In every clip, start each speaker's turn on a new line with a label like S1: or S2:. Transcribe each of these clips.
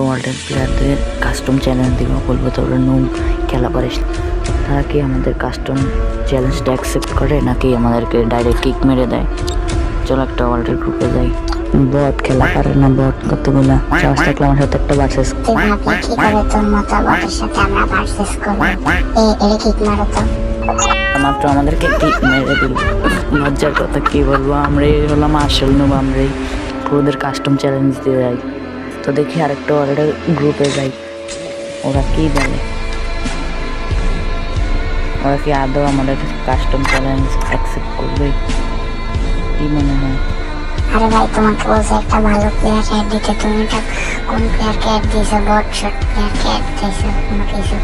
S1: ওয়ার্ল্ডের প্লেয়ারদের custom challenge দিব, বলবো তোরা নুম খেলা পারিস। তারা কি আমাদের কাস্টম চ্যালেঞ্জটা অ্যাকসেপ্ট করে নাকি আমাদেরকে ডাইরেক্ট কিক মেরে দেয়? চলো একটা ওয়ার্ল্ডের গ্রুপে যাই। বট খেলা পারে না, বট কতগুলা সাহস থাকলে আমার সাথে একটা ভার্সেস।
S2: তুই ভাবলি কি করে তোর মতো বটের সাথে আমরা ভার্সেস করবো? এরে কিক মারো তো।
S1: মাত্র আমাদেরকে কিক মেরে দিল। লজ্জার কথা কি বলবো, আমরাই হলাম আসল নুব, আমরাই পুরোদের কাস্টম চ্যালেঞ্জ দিয়ে যাই। তো দেখি আরেকটা ওয়ার্ল্ডের গ্রুপে যাই, ওরা কি বলে। ওরা কি আদৌ আমাদের কাস্টম চ্যালেঞ্জ অ্যাকসেপ্ট করবে? কি মনে হয়?
S2: আরে ভাই, তোমাকে বলছে একটা ভালো প্লেয়ার অ্যাড দিতে, তুমি তো কোন প্লেয়ারকে অ্যাড দিয়েছো? বট শট প্লেয়ারকে অ্যাড দিয়েছো, কোনো কিছু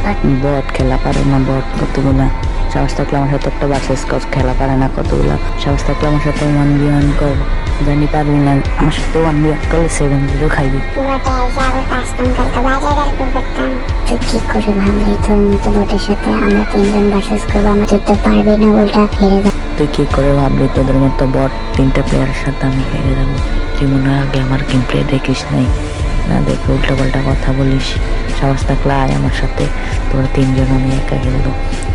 S1: বট খেলা পারে না, বট কতগুলা সাহস থাকলে আমার সাথে একটা ভার্সেস খেলা পারে না, কতগুলা সাহস থাকলে আমার সাথে 1v1 কর। জানি পারবি না, আমার সাথে 1v1 করলে 7-0 খাইবি।
S2: তুই কি করে ভাবলি তোর মতো বটের সাথে আমরা তিনজন ভার্সেস করবো? আমাদের তো পারবি না, উল্টা হেরে যাবে।
S1: তুই কি করে ভাবলি তোদের মতো বট তিনটা প্লেয়ারের সাথে আমি হেরে যাবো? তুই মনে হয় আগে আমার গেম প্লে দেখিস নাই, না দেখে উল্টা পাল্টা কথা বলিস। সাহস থাকলে আয় আমার সাথে, তোরা তিনজন আমি একা খেলবো।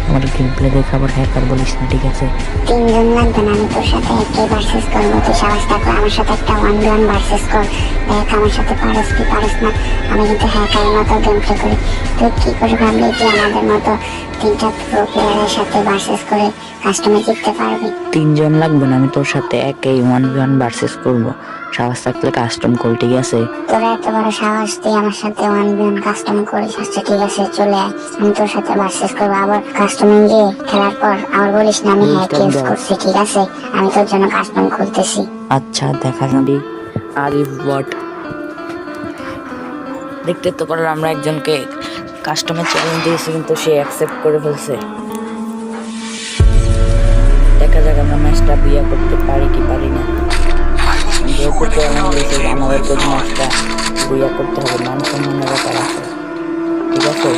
S1: আমার গেম প্লে দেখে আবার হ্যাকার বলিস না, ঠিক আছে?
S2: তিনজন লাগবে না, আমি তোর সাথে একই ভার্সেস করবো। তুই সাহস থাকলে আমার সাথে একটা 1v1 ভার্সেস কর। দেখ আমার সাথে পারস কি পারস না। আমি কিন্তু হ্যাকারের মতো গেম প্লে করি। তুই কি করে ভাবলি যে আমাদের মতো তিনটা প্রো প্লেয়ারের সাথে ভার্সেস করে কাস্টমে জিততে পারবি?
S1: তিনজন লাগবে না, আমি তোর সাথে একাই 1v1 ভার্সেস করবো। সাহস থাকলে কাস্টম কর, ঠিক আছে?
S2: তোরা এত বড় সাহস, তুই আমার সাথে 1v1 কাস্টম করিস? আচ্ছা ঠিক আছে, চলে আয়, আমি তোর সাথে ভার্সেস করবো। আবার কাস্টমিং গিয়ে খেলার পর আবার বলিস না আমি হ্যাক ইউজ করছি, ঠিক আছে? আমি তোর জন্য কাস্টম খুলতেছি।
S1: আচ্ছা দেখা যাবে। আরিফ বট দেখতে তো পারো, আমরা একজনকে কাস্টমার চ্যালেঞ্জ দিয়েছি কিন্তু সে অ্যাকসেপ্ট করে ফেলছে। দেখা যাক আমরা ম্যাচটা বিয়া করতে পারি কি পারি না। যেহেতু চ্যালেঞ্জ দিয়েছে আমাদেরকে ম্যাচটা বিয়া করতে হবে, মান সম্মানের ব্যাপার আছে, ঠিক আছে?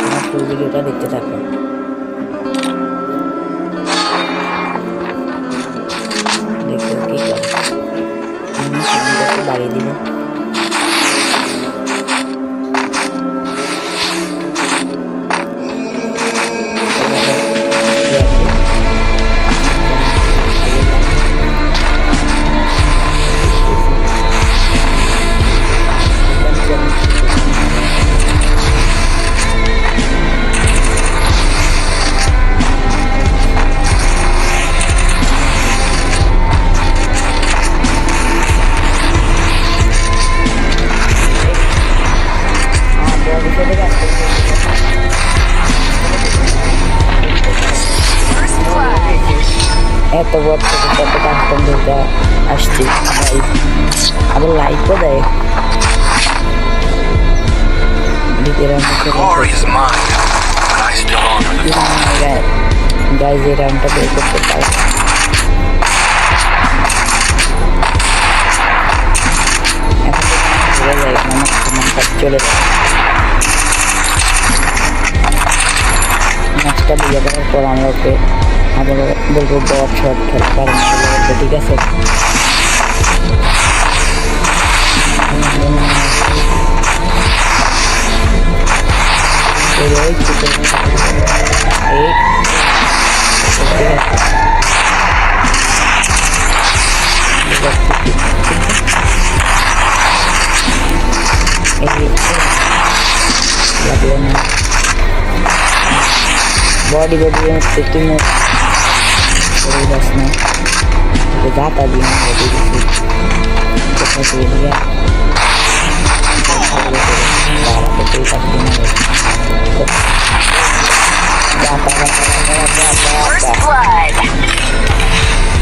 S1: আমার ফুল ভিডিওটা দেখতে থাকো। দেখতে কি করে আমি সামনে বাড়িয়ে দিব। এত বছর কত কাস্টম ধরতে আসছি, আবার লাইকও দেয়। গাইজ এই রাউন্ডটা বের করতে পারে। এখন চলে যায়, ম্যাচটা দিয়ে দেওয়ার পর আমরা ওকে আবার বলবো বট শট খেলা পারে না, ঠিক আছে? बॉडी बॉडी सिटी में कोई बस नहीं तो जाता भी नहीं बॉडी तो फंस गया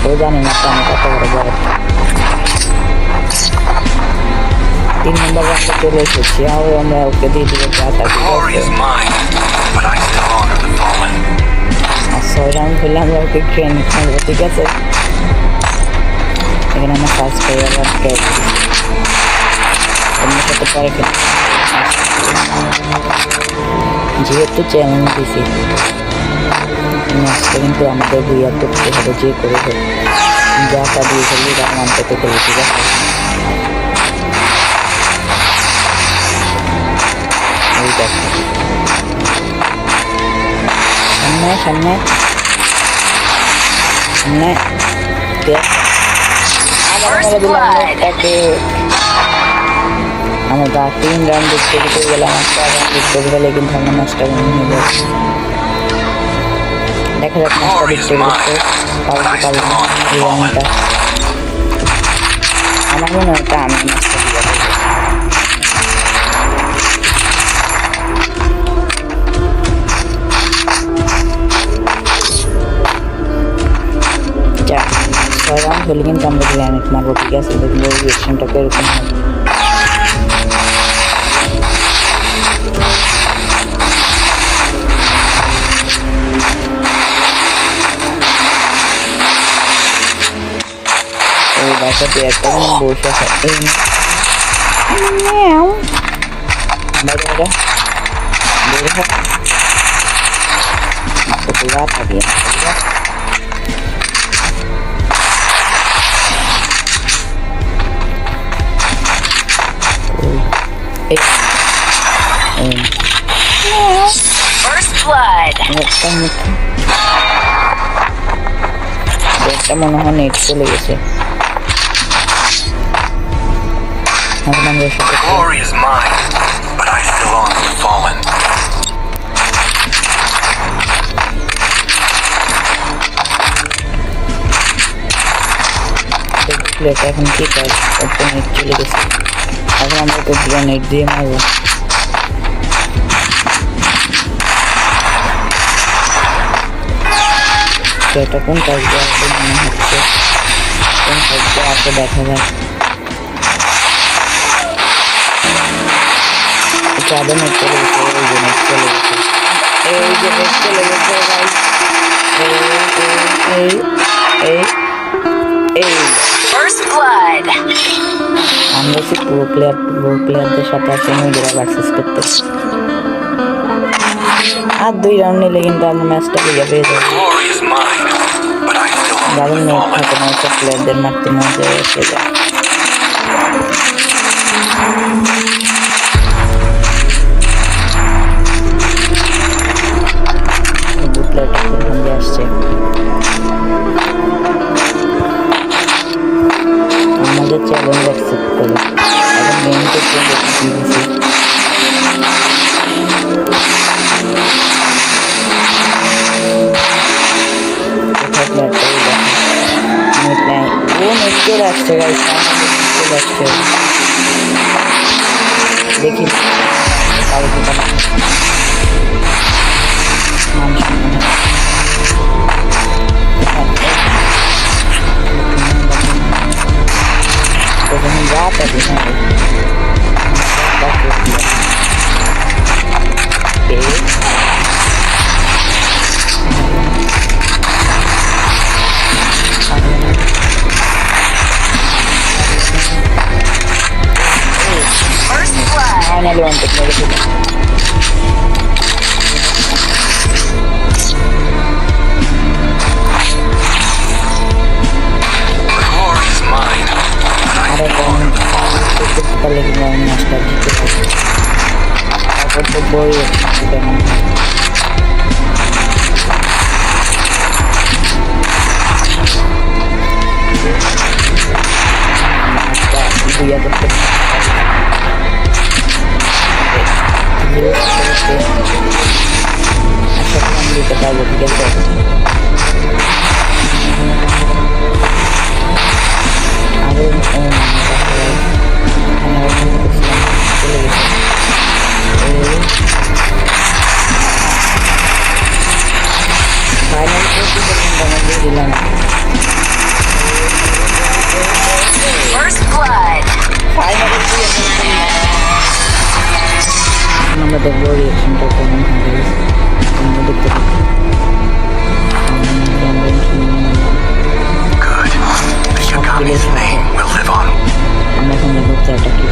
S1: हो जाने लगता है कत बड़ा 3 नंबर রাস্তা চলে এসেছি, আর আমরা ওকে দিয়ে দিব যাতা। আর 6 রাউন্ড হলে আমরা ওকে ট্রেন করবো, ঠিক আছে? এখানে আমরা ফার্স্ট করে আবার অন্য সাথে পরে যেহেতু চ্যালেঞ্জ দিছি ম্যাচটা কিন্তু আমাদের বুইয়া করতে হবে, যে করে যাতা দিয়ে ফেললে রান আনতে পেতে, ঠিক আছে? সামনে সামনে আমরা 3 রাউন্ড দেখতে গেলাম, একটা রাউন্ড দেখতে গেলে কিন্তু আমরা ম্যাচটা নিয়ে যাচ্ছি। দেখা যাক ম্যাচটা দেখতে দেখতে পারবো এই রাউন্ডটা। আমার মনে হয় আমি ম্যাচটা দিয়ে দেবো। ছয় রাউন্ড হলে কিন্তু আমরা গ্রেনেড মারবো, ঠিক আছে? দেখবো রিয়েকশনটা কিরকম হয়। ওই বাসাতে একটা বসে আছে, একটা মনে হয় নেট চলে গেছে।
S3: Glory is mine, but I belong to the fallen.
S1: এখন কি কাজ? একটা নেট চলে গেছে, এখন আমরা তো নেট দিয়ে মারবো। এটা কোন কাজ মনে হচ্ছে, কোন কাজটা আছে দেখা যায়। চাঁদা নেট চলে গেছে, ওই যে নেট চলে গেছে, এই যে নেট চলে গেছে ভাই। আমরা কি প্রো প্লেয়ারদের সাথে আছে মেয়েরা ভার্সেস করতে। আর 2 রাউন্ড নিলে কিন্তু আমরা ম্যাচটা পেয়ে যাবে। দারুণ নেট থাকে না, সব প্লেয়ারদের মারতে মজা এসে যায়। আসছে আমাদের চ্যালেঞ্জ অ্যাকসেপ্ট করে এখন মেইন করতে দেখি rata di nuovo. Finally one technology. Lagi mau master gitu, aku tuh boy sudah itu ya tetap asal di ketawa biasa. First blood. Nama the reaction to comment guys.
S3: Good. The Yagami's name will live on.
S1: I'm not gonna go to attack it.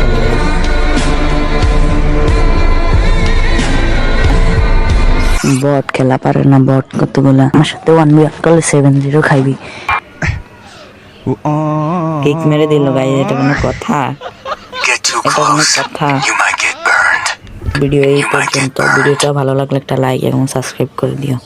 S1: বট খেলা পারে না, বট কতগুলা আমার সাথে 1v1 করলে 7-0 খাইবি। Kick মেরে দিল guys, এটা কোনো কথা? এটা কোনো কথা? ভিডিও এই পর্যন্ত। ভিডিওটা ভালো লাগলে একটা লাইক এবং সাবস্ক্রাইব করে দিও।